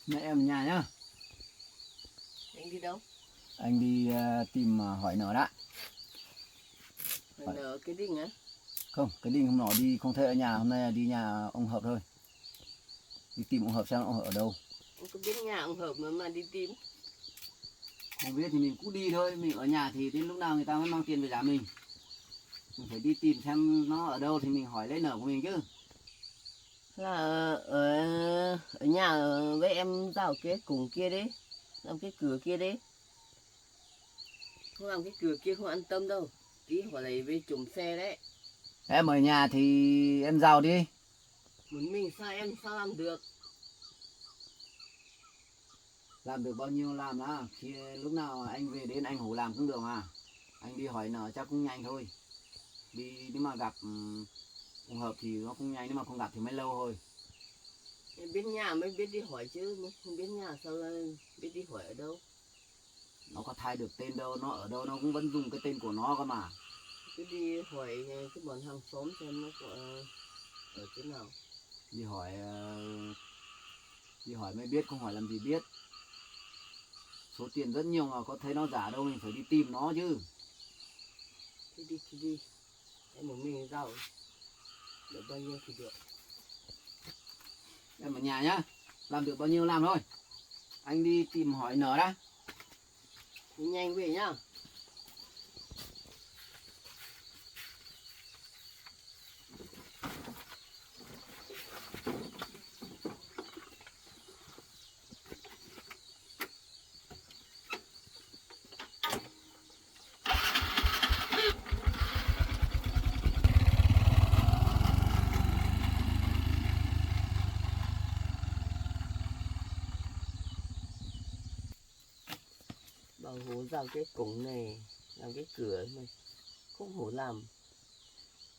Mẹ em ở nhà nhá. Anh đi đâu? Anh đi tìm hỏi nợ đã. Hỏi nợ cái đinh á? Không, cái đinh hôm nọ đi không thấy ở nhà, hôm nay là đi nhà ông Hợp thôi. Đi tìm ông Hợp xem ông Hợp ở đâu. Anh có biết nhà ông Hợp mà đi tìm? Không biết thì mình cũng đi thôi, mình ở nhà thì đến lúc nào người ta mới mang tiền về trả mình. Mình phải đi tìm xem nó ở đâu thì mình hỏi lấy nợ của mình chứ. Là ở nhà với em rào cái cùng kia đấy, làm cái cửa kia đấy. Không làm cái cửa kia không an tâm đâu. Tí hỏi lại về trộm xe đấy. Em ở nhà thì em giao đi. Một mình sao em sao làm được? Làm được bao nhiêu làm đó. Khi lúc nào anh về đến anh hổ làm cũng được mà. Anh đi hỏi nợ chắc cũng nhanh thôi. Đi nếu mà gặp ông Hợp thì nó cũng nhanh, nếu mà không gặp thì mới lâu thôi. Em biết nhà mới biết đi hỏi chứ, mà không biết nhà sao là biết đi hỏi ở đâu. Nó có thay được tên đâu, nó ở đâu nó cũng vẫn dùng cái tên của nó cơ mà. Cứ đi hỏi cái bọn hàng xóm xem nó có ở chỗ nào. Đi hỏi mới biết, không hỏi làm gì biết. Số tiền rất nhiều mà có thấy nó giả đâu, mình phải đi tìm nó chứ. Thì đi. Em một mình giàu được bao nhiêu thì được. Em ở nhà nhá, làm được bao nhiêu làm thôi. Anh đi tìm hỏi nở đã. Nhanh về nhá. Bảo hố vào cái cổng này, làm cái cửa này không hổ làm,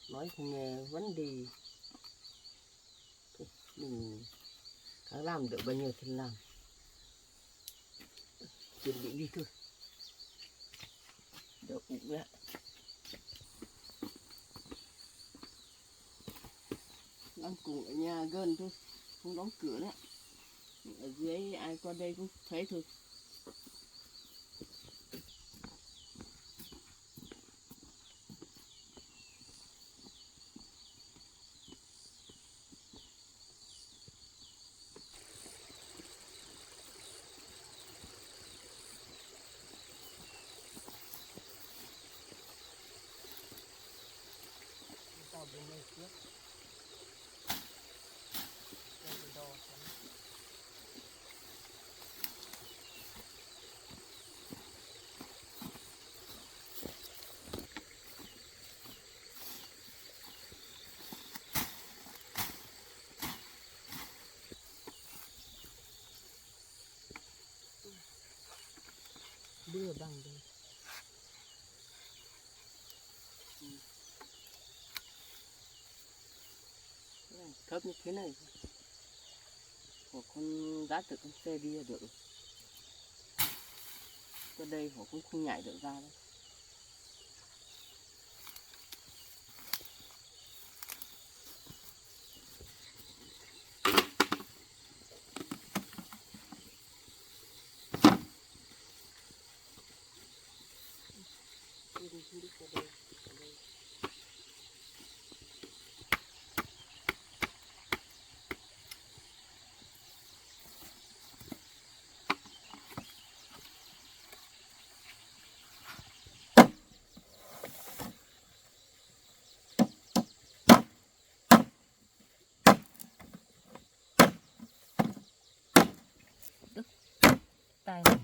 nói không nghe vấn đề. Mình càng làm được bao nhiêu thì làm, chuẩn bị đi thôi đỡ ụng lại. Đang cùng ở nhà gần thôi, không đóng cửa đấy. Ở dưới ai qua đây cũng thấy thôi. Tao bên đây trước. Đây là đo xem. Đưa bằng đây. Thấp như thế này họ không dắt được con xe đi được. Ở đây họ cũng không nhảy được ra đâu. Đi qua đây. Tay này.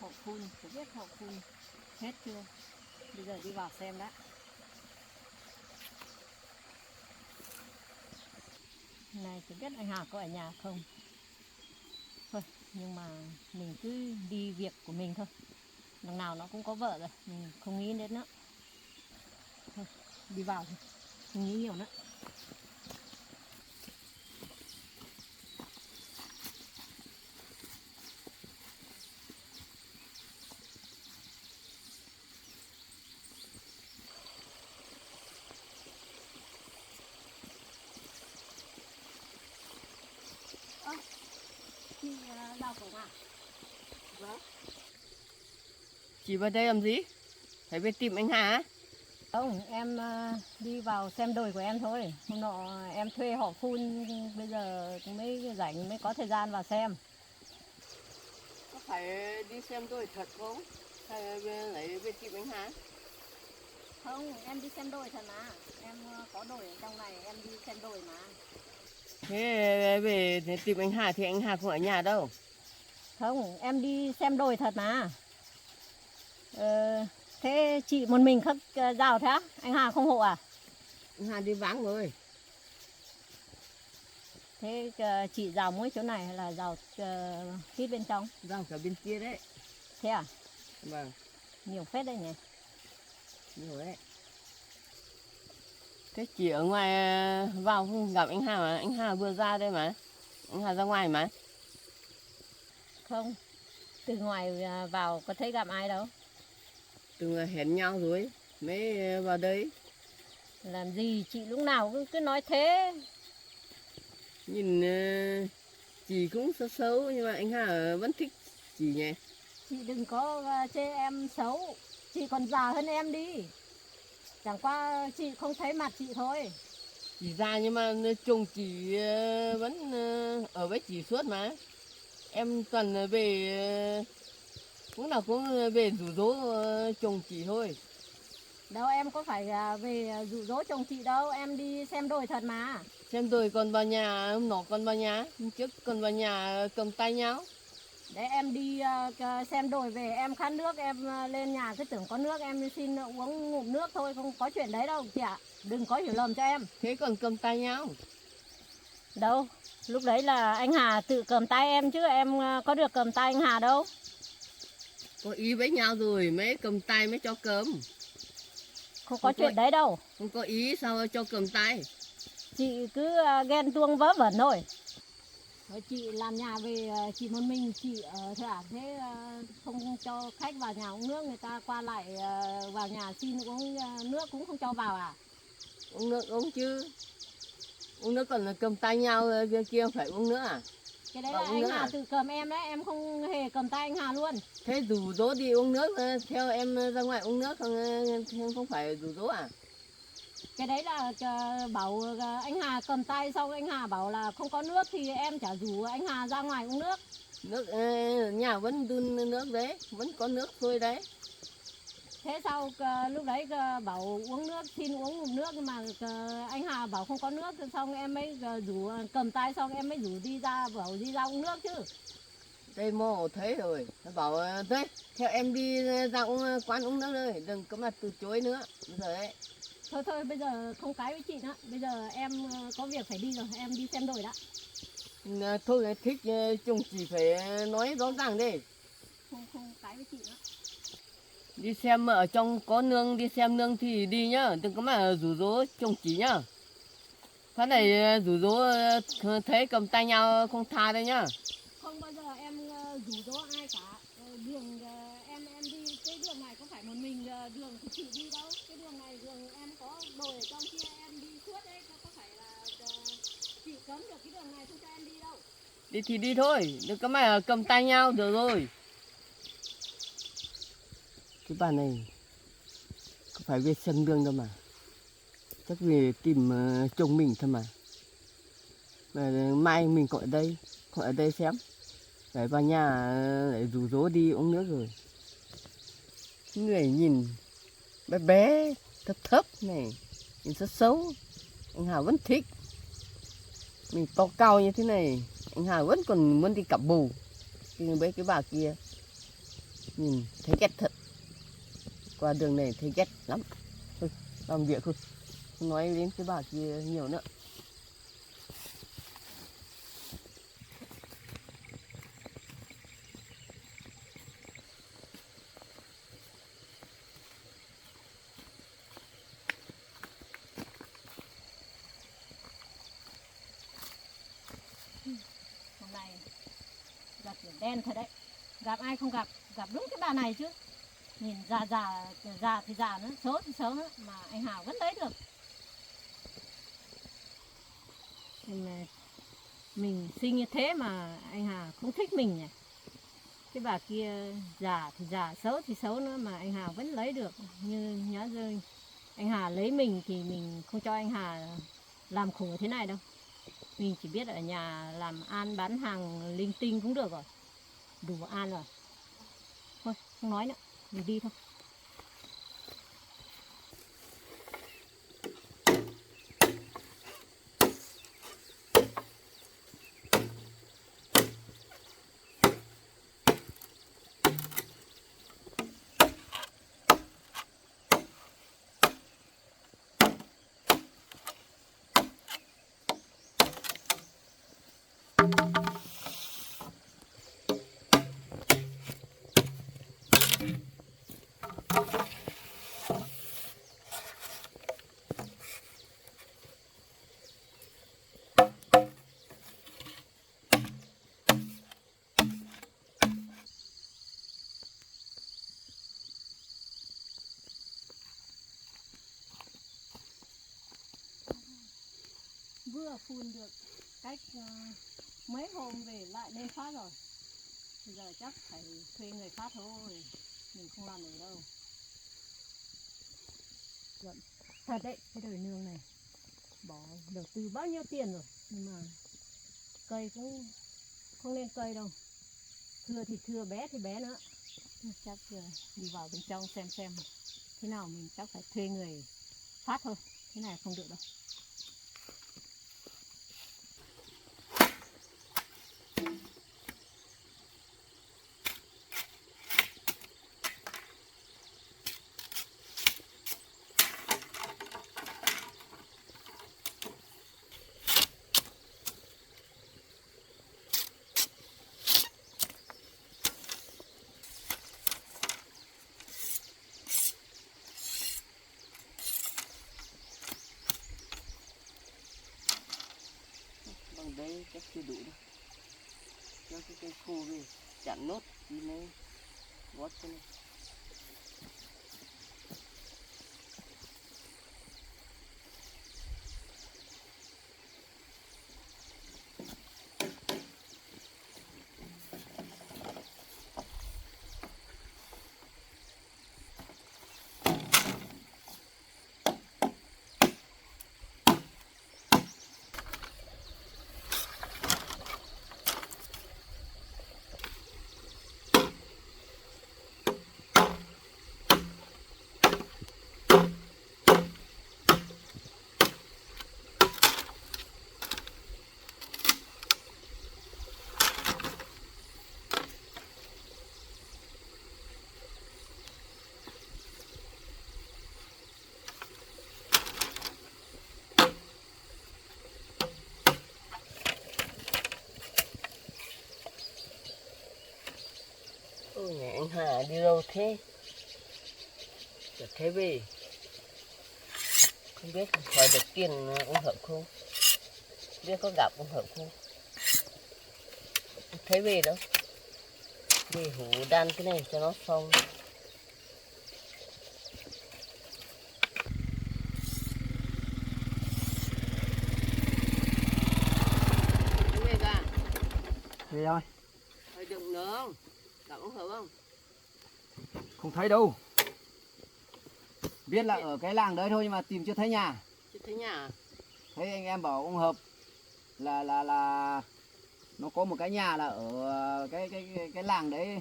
họ phun, không biết họ phun hết chưa. Bây giờ đi vào xem đã. Này chẳng biết anh Hà có ở nhà không. Thôi, nhưng mà mình cứ đi việc của mình thôi. Đằng nào nó cũng có vợ rồi, mình không nghĩ đến nữa. Thôi, đi vào thôi, không nghĩ nhiều nữa. Chị vào cổng à? Vâng. Chị vào đây làm gì? Phải về tìm anh Hà á? Không, em đi vào xem đồi của em thôi. Hôm nọ em thuê họ phun, bây giờ mới rảnh mới có thời gian vào xem. Có phải đi xem đồi thật không? Hay lấy về tìm anh Hà? Không, em đi xem đồi thật mà. Em có đồi ở trong này, em đi xem đồi mà. Thế về tìm anh Hà thì anh Hà không ở nhà đâu. Không, em đi xem đồi thật mà. Thế chị một mình khắc rào thế á? Anh Hà không hộ à? Anh Hà đi vắng rồi. Thế chị rào mỗi chỗ này hay là rào phía bên trong? Rào cả bên kia đấy. Thế à? Vâng, Nhiều phết đây nhỉ? nhiều đấy. Thế chị ở ngoài vào không gặp anh Hà mà. Anh Hà vừa ra đây mà. Anh Hà ra ngoài mà. Không, từ ngoài vào có thấy gặp ai đâu. Từng hẹn nhau rồi mới vào đây. Làm gì chị lúc nào cứ nói thế. Nhìn chị cũng xấu xấu nhưng mà anh Hà vẫn thích chị nhỉ. Chị đừng có chê em xấu. Chị còn già hơn em đi. Chẳng qua chị không thấy mặt chị thôi. Chị già nhưng mà chồng chị vẫn ở với chị suốt mà. Em toàn về lúc nào cũng về rủ rỗ chồng chị thôi. Đâu em có phải về dụ dỗ chồng chị đâu. Em đi xem đồi thật mà. Xem rồi còn vào nhà, hôm nọ còn vào nhà, hôm trước còn vào nhà cầm tay nhau. Để em đi xem đồi về em khát nước. Em lên nhà cứ tưởng có nước. Em xin uống ngụm nước thôi. Không có chuyện đấy đâu chị ạ. Đừng có hiểu lầm cho em. Thế còn cầm tay nhau. Đâu, lúc đấy là anh Hà tự cầm tay em chứ em có được cầm tay anh Hà đâu. Có ý với nhau rồi mới cầm tay mới cho cầm. Không có chuyện đấy đâu. Không có ý sao cho cầm tay. Chị cứ ghen tuông vớ vẩn thôi. Chị làm nhà về chị một mình chị ở thế à? Thế không cho khách vào nhà uống nước, người ta qua lại vào nhà xin uống nước cũng không cho vào à? Uống nước uống chứ. Uống nước còn là cầm tay nhau kia kia phải uống nữa à? Cái đấy Bảo là uống anh nước Hà à? tự cầm em đấy, em không hề cầm tay anh Hà luôn. Thế rủ rỗ đi uống nước theo em ra ngoài uống nước không phải rủ rỗ à? Cái đấy là bảo anh Hà cầm tay xong anh Hà bảo là không có nước thì em chả rủ anh Hà ra ngoài uống nước. Nước nhà vẫn đun nước đấy, vẫn có nước thôi đấy. Thế sau lúc đấy bảo uống nước, xin uống ngụm nước nhưng mà anh Hà bảo không có nước, xong em mới rủ cầm tay xong em mới rủ đi ra bảo đi ra uống nước chứ. Đây mô thấy rồi, nó bảo thế theo em đi ra quán uống nước thôi, đừng có mà từ chối nữa. Bây giờ ấy. Thôi bây giờ không cái với chị nữa, bây giờ em có việc phải đi rồi, em đi xem đồi đã. Thôi thích chồng chị phải nói rõ ràng đi. Không cái với chị nữa. Đi xem ở trong có nương, đi xem nương thì đi nhá, đừng có mà rủ rỗ chồng chị nhá. Phát này rủ rỗ thấy cầm tay nhau không tha đây nhá. Không bao giờ em rủ rỗ ai cả. Đường em đi cái đường này có phải một mình đường của chị đi đâu. Cái đường này đường em có đồi ở trong kia em đi suốt đấy, có phải là chị cấm được cái đường này không cho em đi đâu. Đi thì đi thôi, đừng có mà cầm tay nhau được rồi. Cái bà này có phải về sân nương đâu mà. Chắc về tìm chồng mình thôi mà. Mà mai mình gọi ở đây xem. Phải vào nhà để rủ rỗ đi uống nước rồi. Người nhìn bé bé, thấp thấp này, nhìn rất xấu. Anh Hà vẫn thích. Mình to cao như thế này, anh Hà vẫn còn muốn đi cặp bồ. Cái bà kia. nhìn thấy ghét thật. Qua đường này thấy ghét lắm. Thôi, làm việc thôi, không nói đến cái bà kia nhiều nữa. Hôm nay gặp điểm đen thật đấy, gặp ai không gặp, gặp đúng cái bà này chứ. Nhìn già thì già nữa, xấu thì xấu nữa, mà anh Hào vẫn lấy được. Nhưng mà mình sinh như thế mà anh Hà không thích mình nhỉ. Cái bà kia già thì già, xấu thì xấu nữa mà anh Hà vẫn lấy được. Như nhớ rơi anh Hà lấy mình thì mình không cho anh Hà làm khổ thế này đâu. Mình chỉ biết ở nhà làm ăn bán hàng linh tinh cũng được rồi, đủ ăn rồi. Thôi không nói nữa, mình đi thôi. Vừa phun được cách mấy hôm về lại lên phát rồi. Bây giờ chắc phải thuê người phát thôi, mình không làm được đâu. Giận thật đấy, cái đời nương này bỏ đầu tư bao nhiêu tiền rồi, nhưng mà cây cũng không nên cây đâu. Thưa thì thưa, bé thì bé nữa. Chắc đi vào bên trong xem thế nào, mình chắc phải thuê người phát thôi, thế này không được đâu. Bằng đấy chắc chưa đủ đâu. Cho cái cây khô về chặn nốt đi mới vót cho nó. Ôi nhà anh Hà đi đâu thế? Chợt thấy về. Không biết hỏi được tiền ông Hợp không? Biết có gặp ông Hợp không? Không thấy về đâu. Về hủ đan cái này cho nó xong. Về ra. Về rồi. Hỏi đừng nữa không? Gặp ông Hợp không? Không thấy đâu. Biết là ở cái làng đấy thôi nhưng mà tìm chưa thấy nhà. Chưa thấy nhà à? Thấy anh em bảo ông Hợp là nó có một cái nhà là ở cái làng đấy.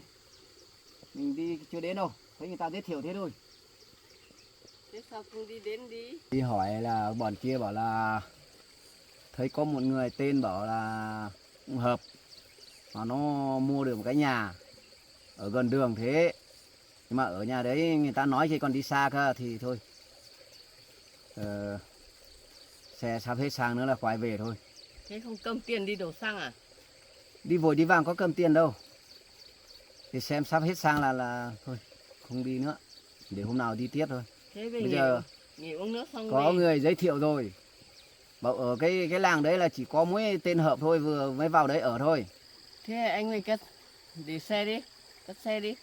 Mình đi chưa đến đâu. Thấy người ta giới thiệu thế thôi. Thế sao không đi đến đi? Đi hỏi là bọn kia bảo là thấy có một người tên bảo là ông Hợp mà nó mua được một cái nhà ở gần đường thế Nhưng mà ở nhà đấy người ta nói chứ còn đi xa cơ thì thôi. Xe sắp hết xăng nữa là quay về thôi. Thế không cầm tiền đi đổ xăng à? Đi vội đi vàng có cầm tiền đâu. Thì xem sắp hết xăng là thôi không đi nữa. Để hôm nào đi tiếp thôi. Thế về Bây giờ nghỉ uống nước xong có về. người giới thiệu rồi. Bảo ở cái làng đấy là chỉ có mỗi tên Hợp thôi, vừa mới vào đấy ở thôi. Thế anh về cất để xe đi, cất xe đi.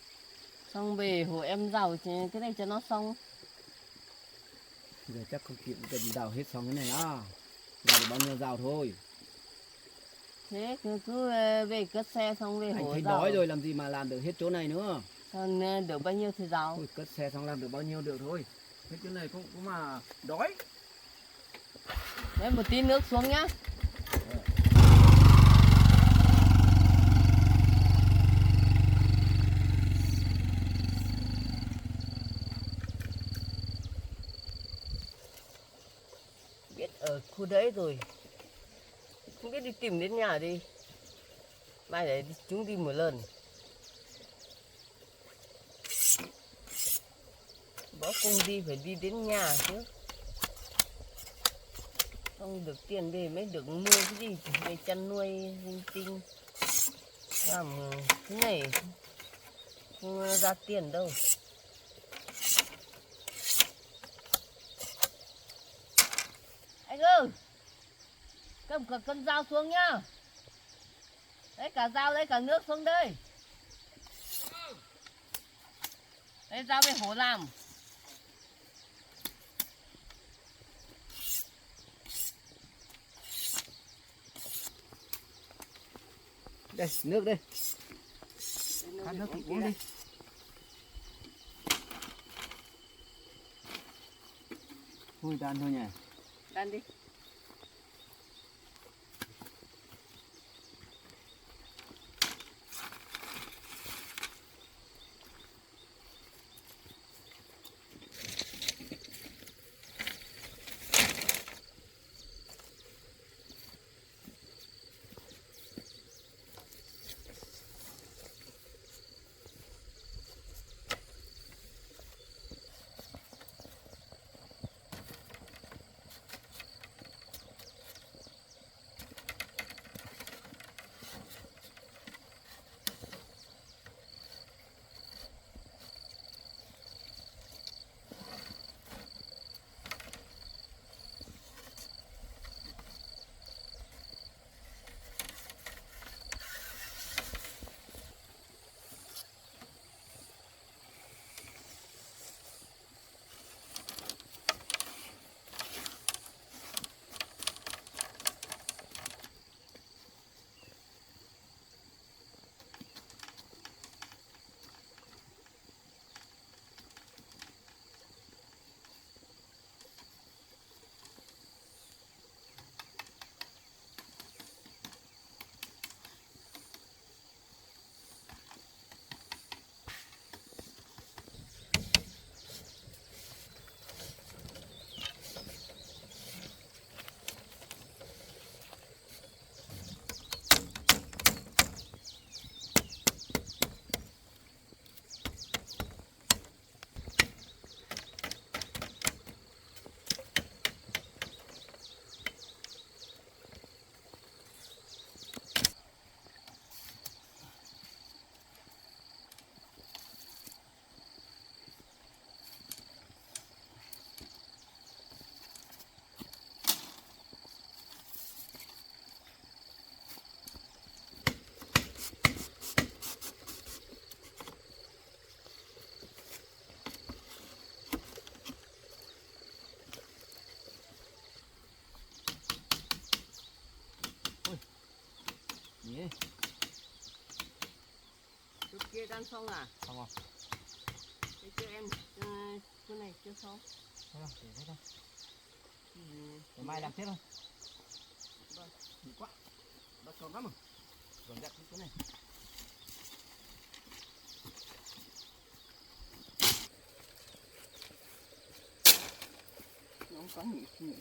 Xong về hồ em giàu cái này cho nó xong. Giờ chắc không kịp cần đào hết xong cái này đó. Đào được bao nhiêu rào thôi. Thế cứ về cất xe xong về Anh hồ thấy giàu. đói rồi làm gì mà làm được hết chỗ này nữa. Còn được bao nhiêu thì giàu. Thôi cất xe xong làm được bao nhiêu được thôi. Hết chỗ này cũng mà đói. Đấy một tí nước xuống nhá. Biết ở khu đấy rồi. Không biết đi tìm đến nhà đi. Mai để chúng đi một lần. Bỏ công đi phải đi đến nhà chứ. Không được tiền về mới được mua cái gì về chăn nuôi linh tinh. Làm cái này không ra tiền đâu. Anh ơi, cầm cả cân dao xuống nhá. Đấy cả dao đấy, cả nước xuống đây. Đấy dao về hổ làm. Đây nước đây. Khát nước thì uống đi. Thôi đan thôi nhỉ. Đan đi. Nhỉ? Chỗ kia đan xong à? Xong rồi. Thế chưa em, chỗ này chưa xong. Thế đâu, để thế thôi. Ừ. Để mai làm tiếp thôi. Vâng. Nhiều quá. Nó sồn lắm rồi. Dọn dẹp cái này. Nó không có nhỉ.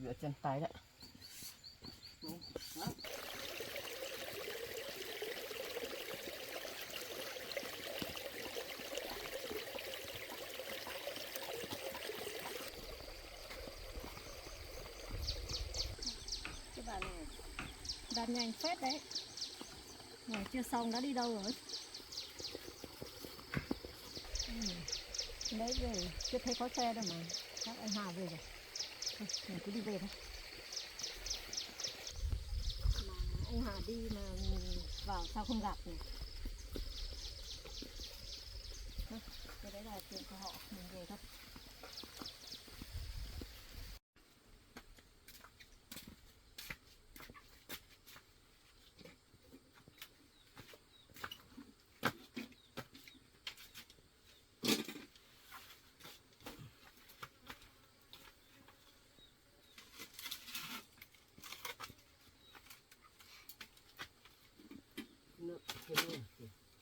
rửa chân tay đấy. Cái bà này đàn nhanh phết đấy. Này chưa xong đã đi đâu rồi? Đấy về chưa thấy có xe đâu mà. Chắc anh Hà về rồi. Thôi, mình cứ đi về thôi. Mà anh Hà đi mà vào sao không gặp nhỉ? Thôi, cái đấy là chuyện của họ, mình về thôi.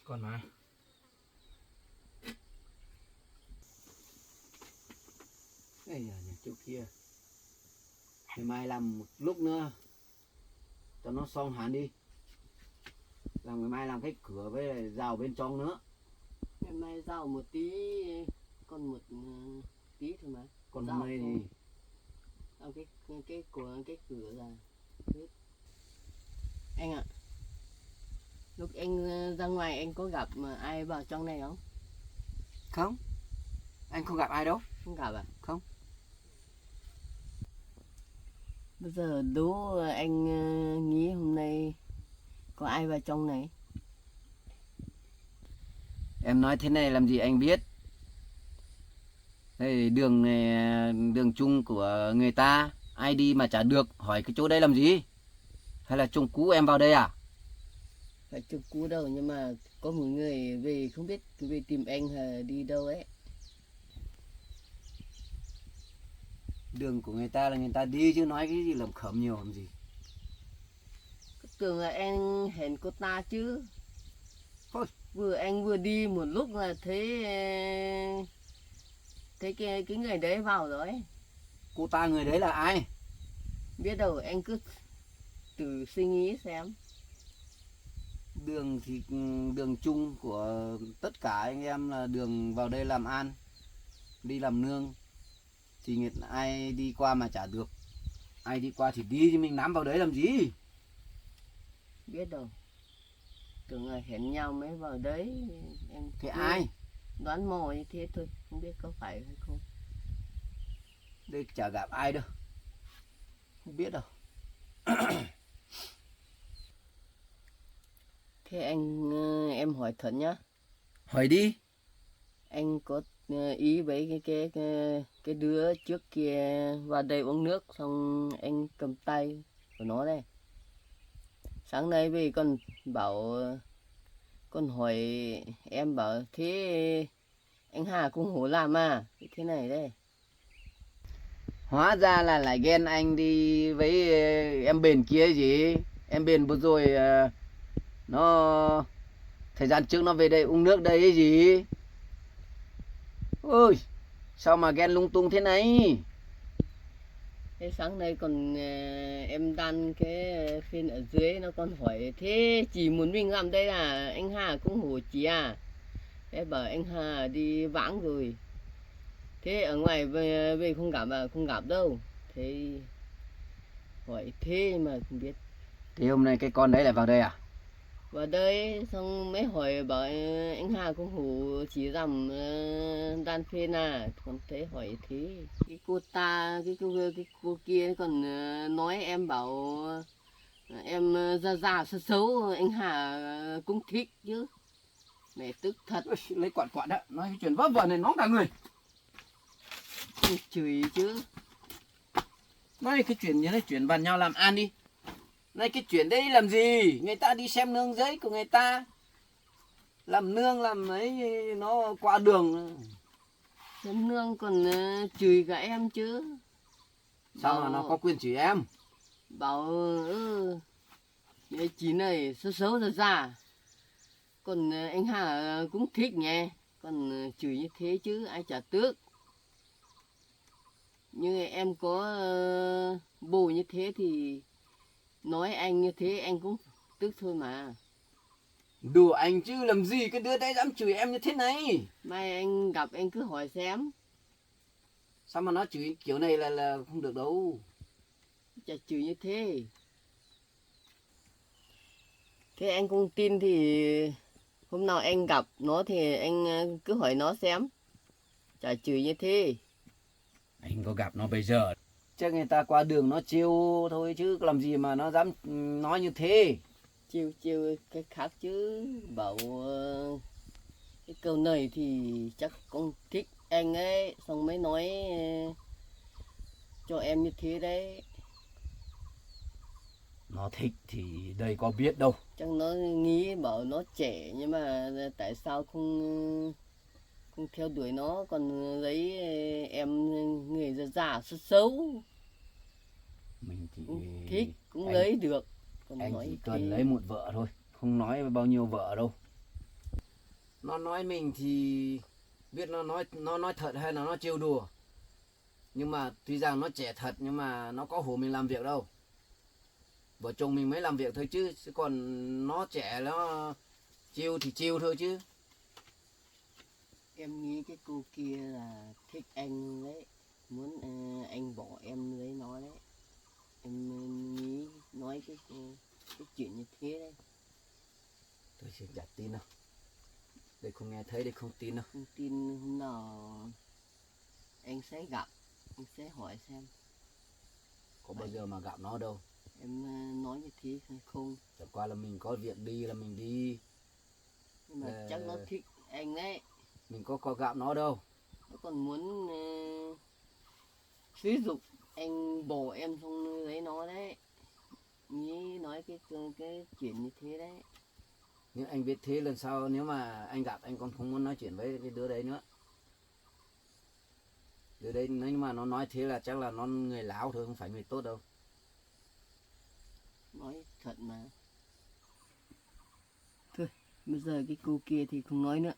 Còn mà. Ây da, nhà chỗ kia. Ngày mai làm một lúc nữa cho nó xong hẳn đi. Làm ngày mai làm cái cửa với lại rào bên trong nữa. Ngày mai rau một tí, còn một tí thôi mà. Còn Rau hôm nay thôi. thìเอาcái cửa ra. Anh ạ, lúc anh ra ngoài anh có gặp mà ai vào trong này không? không. Anh không gặp ai đâu. Không gặp à? Không. Bây giờ đố anh nghĩ hôm nay có ai vào trong này? Em nói thế này làm gì anh biết. Đây đường này, đường chung của người ta, ai đi mà chả được, hỏi cái chỗ đây làm gì? Hay là chung cũ em vào đây à? Phải chụp cú đâu nhưng mà có một người về không biết về tìm anh hay đi đâu ấy. Đường của người ta là người ta đi chứ nói cái gì làm khẩm nhiều làm gì. Tưởng là anh hẹn cô ta chứ. Thôi. Anh vừa đi một lúc là thấy cái người đấy vào rồi. Cô ta người đấy là ai? Biết đâu anh cứ tự suy nghĩ xem. Đường thì đường chung của tất cả anh em là đường vào đây làm ăn, đi làm nương. Thì ai đi qua mà chả được. Ai đi qua thì đi chứ mình nắm vào đấy làm gì? Biết đâu. Tưởng là hẹn nhau mới vào đấy. Em Thế cứ ai? đoán mò như thế thôi, không biết có phải hay không. Đây chả gặp ai đâu. Không biết đâu. Thế anh em hỏi thật nhá. Hỏi đi. Anh có ý với cái đứa trước kia vào đây uống nước xong anh cầm tay của nó đây. Sáng nay về con bảo con hỏi em bảo thế anh Hà cũng hổ làm à? Thế này đây. Hóa ra là lại ghen anh đi với em bền kia gì. Em bền vừa rồi nó thời gian trước nó về đây uống nước đây gì. Ôi, sao mà ghen lung tung thế này? Thế sáng nay còn em đan cái phiên ở dưới nó còn hỏi thế chỉ muốn mình làm đây là anh Hà cũng hổ chị à? Thế bảo anh Hà đi vãng rồi. Thế ở ngoài về không gặp à? Không gặp đâu. Thế hỏi thế mà không biết. Thì hôm nay cái con đấy lại vào đây à? Vào đây xong mới hỏi bảo anh Hà cũng hổ chỉ làm đan phiên à? Còn thế hỏi thế. Cái cô ta, cái cô kia còn nói em bảo em già già xấu xấu anh Hà cũng thích chứ. Mẹ tức thật. Ôi, lấy quạt quạt đó, nói cái chuyện vớ vẩn này nóng cả người. Chửi chứ. Nói cái chuyện như thế chuyện bàn nhau làm ăn đi. Này cái chuyện đấy làm gì? Người ta đi xem nương giấy của người ta. Làm nương làm ấy nó qua đường. Xem nương còn chửi cả em chứ. Sao mà nó có quyền chửi em? Bảo chị này xấu xấu ra già. Còn anh Hà cũng thích nhé. Còn chửi như thế chứ ai chả tước. như em có bồ như thế thì nói anh như thế anh cũng tức thôi mà. Đùa anh chứ làm gì cái đứa đấy dám chửi em như thế này. Mai anh gặp anh cứ hỏi xem. Sao mà nó chửi kiểu này là không được đâu. Chả chửi như thế. Thế anh không tin thì hôm nào anh gặp nó thì anh cứ hỏi nó xem. Chả chửi như thế. Anh có gặp nó bây giờ. Chắc người ta qua đường nó trêu thôi chứ làm gì mà nó dám nói như thế. Chiêu chiêu cái khác chứ. Bảo cái câu này thì chắc con thích anh ấy. Xong mới nói cho em như thế đấy. Nó thích thì đây có biết đâu. Chắc nó nghĩ bảo nó trẻ nhưng mà tại sao không không theo đuổi nó còn lấy em người già già xấu xấu. Mình thì Thích cũng anh, lấy được. Còn anh nói chỉ thế. cần lấy một vợ thôi, không nói bao nhiêu vợ đâu. Nó nói mình thì biết nó nói thật hay là nó trêu đùa. Nhưng mà tuy rằng nó trẻ thật nhưng mà nó có hổ mình làm việc đâu. Vợ chồng mình mới làm việc thôi chứ còn nó trẻ nó chiêu thì chiêu thôi chứ. Em nghĩ cái cô kia là thích anh đấy. Muốn anh bỏ em lấy nó đấy. Em nghĩ nói cái chuyện như thế đấy. Tôi chỉ chả tin đâu. Để không nghe thấy để không tin đâu. Không tin hôm nào anh sẽ gặp. Anh sẽ hỏi xem. Có bao giờ mà gặp nó đâu. Em nói như thế hay không. Chẳng qua là mình có việc đi là mình đi. Nhưng mà chắc nó thích anh đấy. Mình có gặp nó đâu. Nó còn muốn sử dụng anh bỏ em xong lấy nó đấy. Nghĩ nói cái chuyện như thế đấy. Nhưng anh biết thế lần sau nếu mà anh gặp anh còn không muốn nói chuyện với cái đứa đấy nữa. Đứa đấy nếu mà nó nói thế là chắc là nó người láo thôi, không phải người tốt đâu. Nói thật mà. Thôi, bây giờ cái cô kia thì không nói nữa.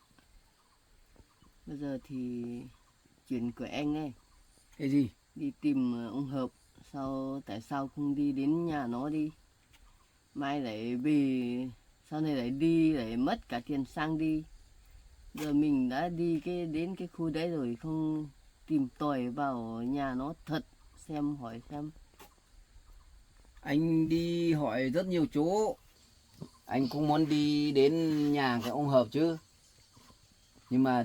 Bây giờ thì chuyện của anh ấy. Cái gì? Đi tìm ông Hợp. Tại sao không đi đến nhà nó đi. Mai lại về. Sau này lại đi lại mất cả tiền xăng đi. Giờ mình đã đi đến cái khu đấy rồi không tìm tòi vào nhà nó thật xem hỏi xem. Anh đi hỏi rất nhiều chỗ. Anh cũng muốn đi đến nhà cái ông Hợp chứ. Nhưng mà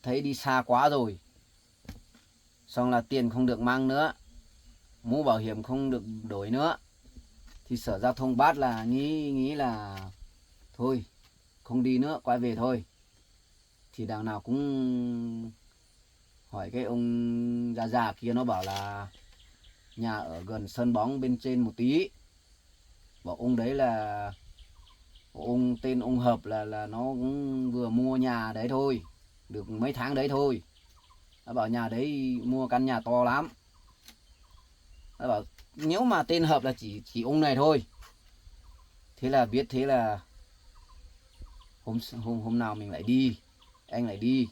thấy đi xa quá rồi. Xong là tiền không được mang nữa. Mũ bảo hiểm không được đổi nữa. Thì sở giao thông bắt là nghĩ là thôi không đi nữa, quay về thôi. Thì đằng nào cũng hỏi cái ông già già kia, nó bảo là nhà ở gần sân bóng bên trên một tí. Bảo ông đấy là ông tên ông Hợp là nó cũng vừa mua nhà đấy thôi, được mấy tháng đấy thôi. Nó bảo nhà đấy mua căn nhà to lắm. Nó bảo nếu mà tên Hợp là chỉ ông này thôi. Thế là biết thế là hôm nào mình lại đi, anh lại đi.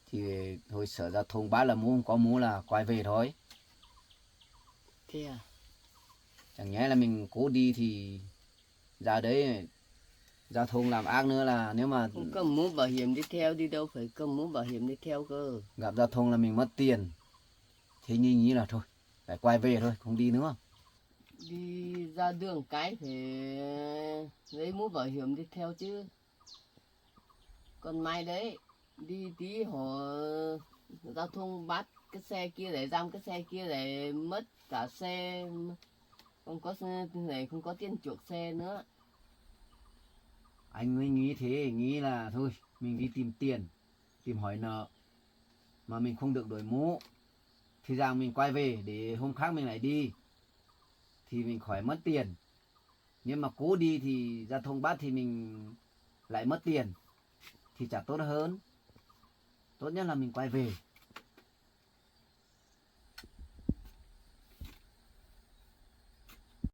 Thì thôi sở giao thông bắt là không có muốn là quay về thôi. Thế à? Chẳng nhẽ là mình cố đi thì ra đấy giao thông làm ác nữa, là nếu mà Không có mũ bảo hiểm đi theo, đi đâu phải có mũ bảo hiểm đi theo cơ. gặp giao thông là mình mất tiền. Thế nghĩ là thôi phải quay về thôi, không đi nữa. Đi ra đường cái phải lấy mũ bảo hiểm đi theo chứ. Còn mai đấy đi tí họ giao thông bắt cái xe kia để giam cái xe kia để mất cả xe, không có xe này, không có tiền chuộc xe nữa. Anh mới nghĩ thế, nghĩ là thôi mình đi tìm tiền, tìm hỏi nợ mà mình không được đổi mũ thì rằng mình quay về để hôm khác mình lại đi thì mình khỏi mất tiền. Nhưng mà cố đi thì giao thông bắt thì mình lại mất tiền thì chả tốt hơn. Tốt nhất là mình quay về.